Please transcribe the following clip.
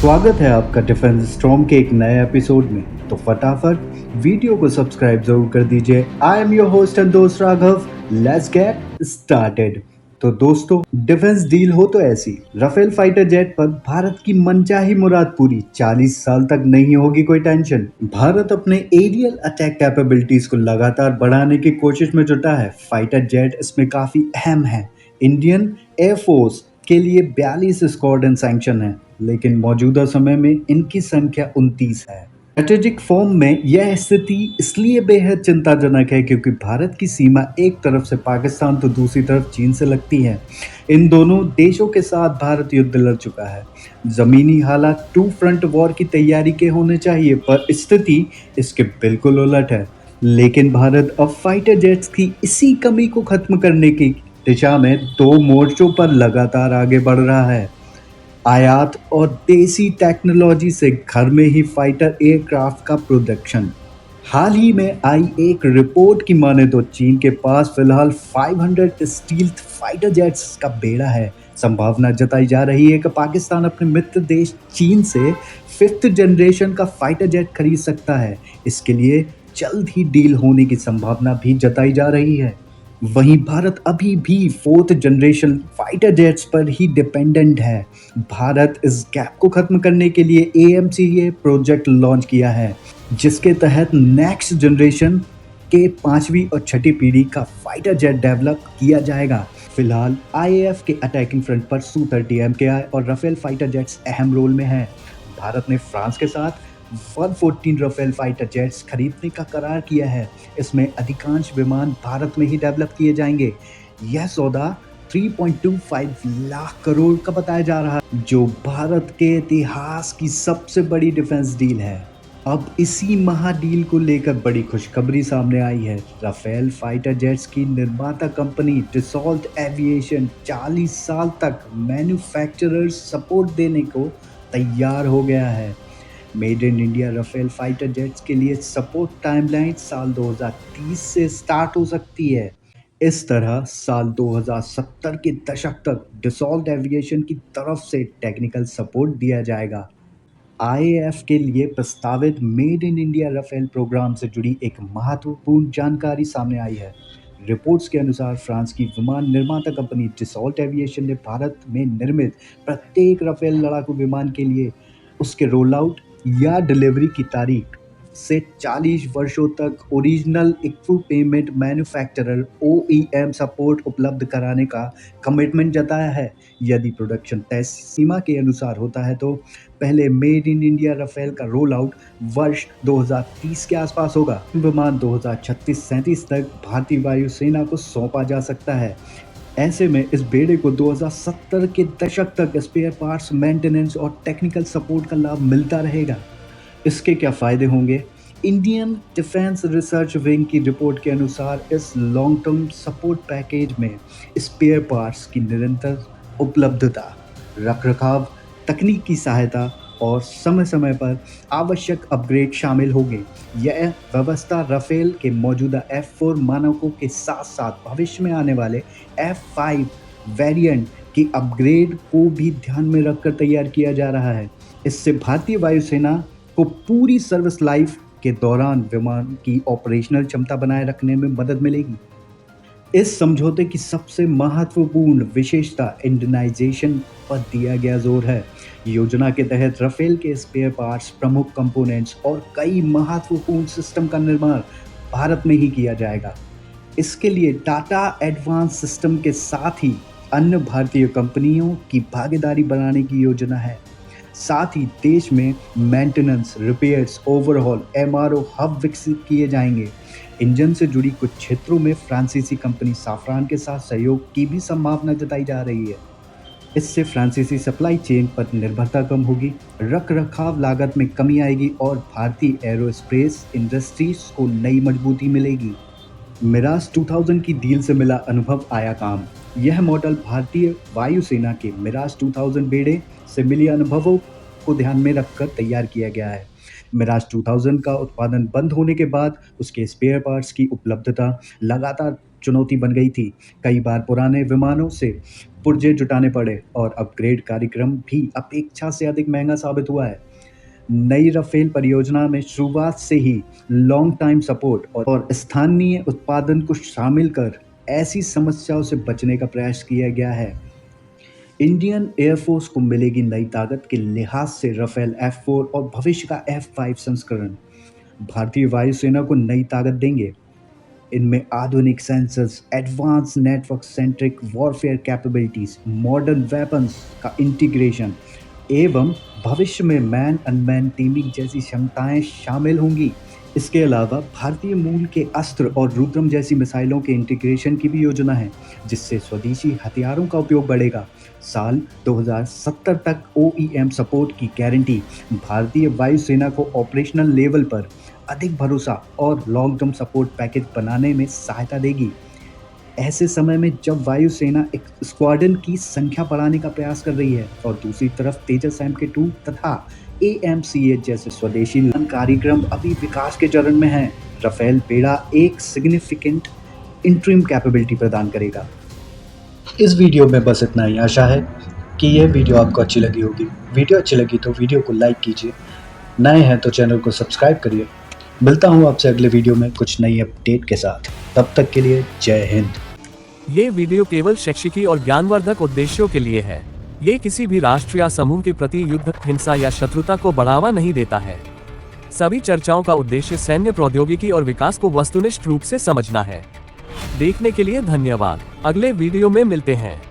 स्वागत है आपका डिफेंस स्टॉर्म के एक नए एपिसोड में। तो फटाफट वीडियो को सब्सक्राइब जरूर कर दीजिए। I am your host and दोस्त राघव। Let's get started. तो दोस्तों, डिफेंस डील हो तो ऐसी। राफेल फाइटर जेट पर भारत की मनचाही मुराद पूरी। 40 साल तक नहीं होगी कोई टेंशन। भारत अपने एरियल अटैक कैपेबिलिटीज को लगातार बढ़ाने की कोशिश में जुटा है। फाइटर जेट इसमें काफी अहम है। इंडियन एयरफोर्स के लिए 42 स्क्वाड्रन सैंक्शन है, लेकिन मौजूदा समय में इनकी संख्या 29 है। स्ट्रेटेजिक फॉर्म में यह स्थिति इसलिए बेहद चिंताजनक है क्योंकि भारत की सीमा एक तरफ से पाकिस्तान तो दूसरी तरफ चीन से लगती है। इन दोनों देशों के साथ भारत युद्ध लड़ चुका है। जमीनी हालात टू फ्रंट वॉर की तैयारी के होने चाहिए, पर स्थिति इसके बिल्कुल उलट है। लेकिन भारत अब फाइटर जेट्स की इसी कमी को खत्म करने की दिशा में दो मोर्चों पर लगातार आगे बढ़ रहा है। आयात और देसी टेक्नोलॉजी से घर में ही फाइटर एयरक्राफ्ट का प्रोडक्शन। हाल ही में आई एक रिपोर्ट की माने तो चीन के पास फिलहाल 500 स्टील्थ फाइटर जेट्स का बेड़ा है। संभावना जताई जा रही है कि पाकिस्तान अपने मित्र देश चीन से 5th जनरेशन का फाइटर जेट खरीद सकता है। इसके लिए जल्द ही डील होने की संभावना भी जताई जा रही है। वहीं भारत अभी भी 4th जनरेशन फाइटर जेट्स पर ही डिपेंडेंट है। भारत इस गैप को खत्म करने के लिए AMCA प्रोजेक्ट लॉन्च किया है, जिसके तहत नेक्स्ट जनरेशन के 5वीं और 6ठी पीढ़ी का फाइटर जेट डेवलप किया जाएगा। फिलहाल IAF के अटैकिंग फ्रंट पर Su-30 MKI और राफेल फाइटर जेट्स अहम रोल में हैं। भारत ने फ्रांस के साथ 114 राफेल फाइटर जेट्स खरीदने का करार किया है। इसमें अधिकांश विमान भारत में ही डेवलप किए जाएंगे। यह सौदा 3.25 लाख करोड़ का बताया जा रहा है, जो भारत के इतिहास की सबसे बड़ी डिफेंस डील है। अब इसी महाडील को लेकर बड़ी खुशखबरी सामने आई है। राफेल फाइटर जेट्स की निर्माता कंपनी डसॉल्ट एविएशन 40 साल तक मैन्युफैक्चरर्स सपोर्ट देने को तैयार हो गया है। Made in India Rafale fighter jets के लिए सपोर्ट टाइमलाइन साल 2030 से स्टार्ट हो सकती है। इस तरह साल 2070 के दशक तक डसॉल्ट एविएशन की तरफ से टेक्निकल सपोर्ट दिया जाएगा। IAF के लिए प्रस्तावित made in India Rafale programme से जुड़ी एक महत्वपूर्ण जानकारी सामने आई है। रिपोर्ट्स के अनुसार फ्रांस की विमान निर्माता कंपनी डसॉल्ट एविएशन ने भारत में निर्मित प्रत्येक राफेल लड़ाकू विमान के लिए उसके रोल आउट या डिलीवरी की तारीख से 40 वर्षों तक original equipment manufacturer OEM support उपलब्ध कराने का कमिटमेंट जताया है। यदि प्रोडक्शन तय सीमा के अनुसार होता है तो पहले मेड इन इंडिया राफेल का रोल आउट वर्ष 2030 के आसपास होगा। विमान 2036-37 तक भारतीय वायुसेना को सौंपा जा सकता है। ऐसे में इस बेड़े को 2070 के दशक तक स्पेयर पार्ट्स, मेंटेनेंस और टेक्निकल सपोर्ट का लाभ मिलता रहेगा। इसके क्या फ़ायदे होंगे? इंडियन डिफेंस रिसर्च विंग की रिपोर्ट के अनुसार इस लॉन्ग टर्म सपोर्ट पैकेज में स्पेयर पार्ट्स की निरंतर उपलब्धता, रखरखाव, तकनीकी सहायता और समय समय पर आवश्यक अपग्रेड शामिल होंगे। यह व्यवस्था राफेल के मौजूदा F4 मानकों के साथ साथ भविष्य में आने वाले F5 वेरिएंट की अपग्रेड को भी ध्यान में रखकर तैयार किया जा रहा है। इससे भारतीय वायुसेना को पूरी सर्विस लाइफ के दौरान विमान की ऑपरेशनल क्षमता बनाए रखने में मदद मिलेगी। इस समझौते की सबसे महत्वपूर्ण विशेषता इंडियनाइजेशन पर दिया गया जोर है। योजना के तहत राफेल के स्पेयर पार्ट्स, प्रमुख कंपोनेंट्स और कई महत्वपूर्ण सिस्टम का निर्माण भारत में ही किया जाएगा। इसके लिए टाटा एडवांस सिस्टम के साथ ही अन्य भारतीय कंपनियों की भागीदारी बनाने की योजना है। साथ ही देश में maintenance, repairs, overhaul, MRO hub विकसित किए जाएंगे। इंजन से जुड़ी कुछ क्षेत्रों में फ्रांसीसी कंपनी साफरान के साथ सहयोग की भी संभावना जताई जा रही है। इससे फ्रांसीसी सप्लाई चेन पर निर्भरता कम होगी, रखरखाव लागत में कमी आएगी और भारतीय एरोस्पेस इंडस्ट्रीज को नई मजबूती मिलेगी। मिराज 2000 की डील से मिला अनुभव आया काम। यह मॉडल भारतीय वायुसेना के मिराज 2000 बेड़े से मिले अनुभवों को ध्यान में रखकर तैयार किया गया है। मिराज 2000 का उत्पादन बंद होने के बाद उसके स्पेयर पार्ट्स की उपलब्धता लगातार चुनौती बन गई थी। कई बार पुराने विमानों से पुर्जे जुटाने पड़े और अपग्रेड कार्यक्रम भी अपेक्षा से अधिक महंगा साबित हुआ है। नई राफेल परियोजना में शुरुआत से ही लॉन्ग टाइम सपोर्ट और स्थानीय उत्पादन को शामिल कर ऐसी समस्याओं से बचने का प्रयास किया गया है। इंडियन एयरफोर्स को मिलेगी नई ताकत के लिहाज से राफेल F4 और भविष्य का F5 संस्करण भारतीय वायुसेना को नई ताकत देंगे। इनमें आधुनिक sensors, advance network centric warfare capabilities, modern weapons का इंटीग्रेशन एवं भविष्य में मैन अनमैन टीमिंग जैसी क्षमताएं शामिल होंगी। इसके अलावा भारतीय मूल के अस्त्र और रुद्रम जैसी मिसाइलों के इंटीग्रेशन की भी योजना है, जिससे स्वदेशी हथियारों का उपयोग बढ़ेगा। साल 2070 तक OEM सपोर्ट की गारंटी भारतीय वायुसेना को ऑपरेशनल लेवल पर अधिक भरोसा और लॉन्ग टर्म सपोर्ट पैकेज बनाने में सहायता देगी। ऐसे समय में जब वायुसेना एक स्क्वाड्रन की संख्या बढ़ाने का प्रयास कर रही है और दूसरी तरफ तेजस MK2 तथा AMCH जैसे स्वदेशी कार्यक्रम अभी विकास के चरण में हैं, राफेल बेड़ा एक सिग्निफिकेंट इंटरिम कैपेबिलिटी प्रदान करेगा। इस वीडियो में बस इतना ही। आशा है कि यह वीडियो आपको अच्छी लगी होगी। वीडियो अच्छी लगी तो वीडियो को लाइक कीजिए, नए हैं तो चैनल को सब्सक्राइब करिए। मिलता हूँ आपसे अगले वीडियो में कुछ नई अपडेट के साथ। तब तक के लिए जय हिंद। ये वीडियो केवल शैक्षिकी और ज्ञानवर्धक उद्देश्यों के लिए है। ये किसी भी राष्ट्र या समूह के प्रति युद्ध, हिंसा या शत्रुता को बढ़ावा नहीं देता है। सभी चर्चाओं का उद्देश्य सैन्य प्रौद्योगिकी और विकास को वस्तुनिष्ठ रूप से समझना है। देखने के लिए धन्यवाद। अगले वीडियो में मिलते हैं।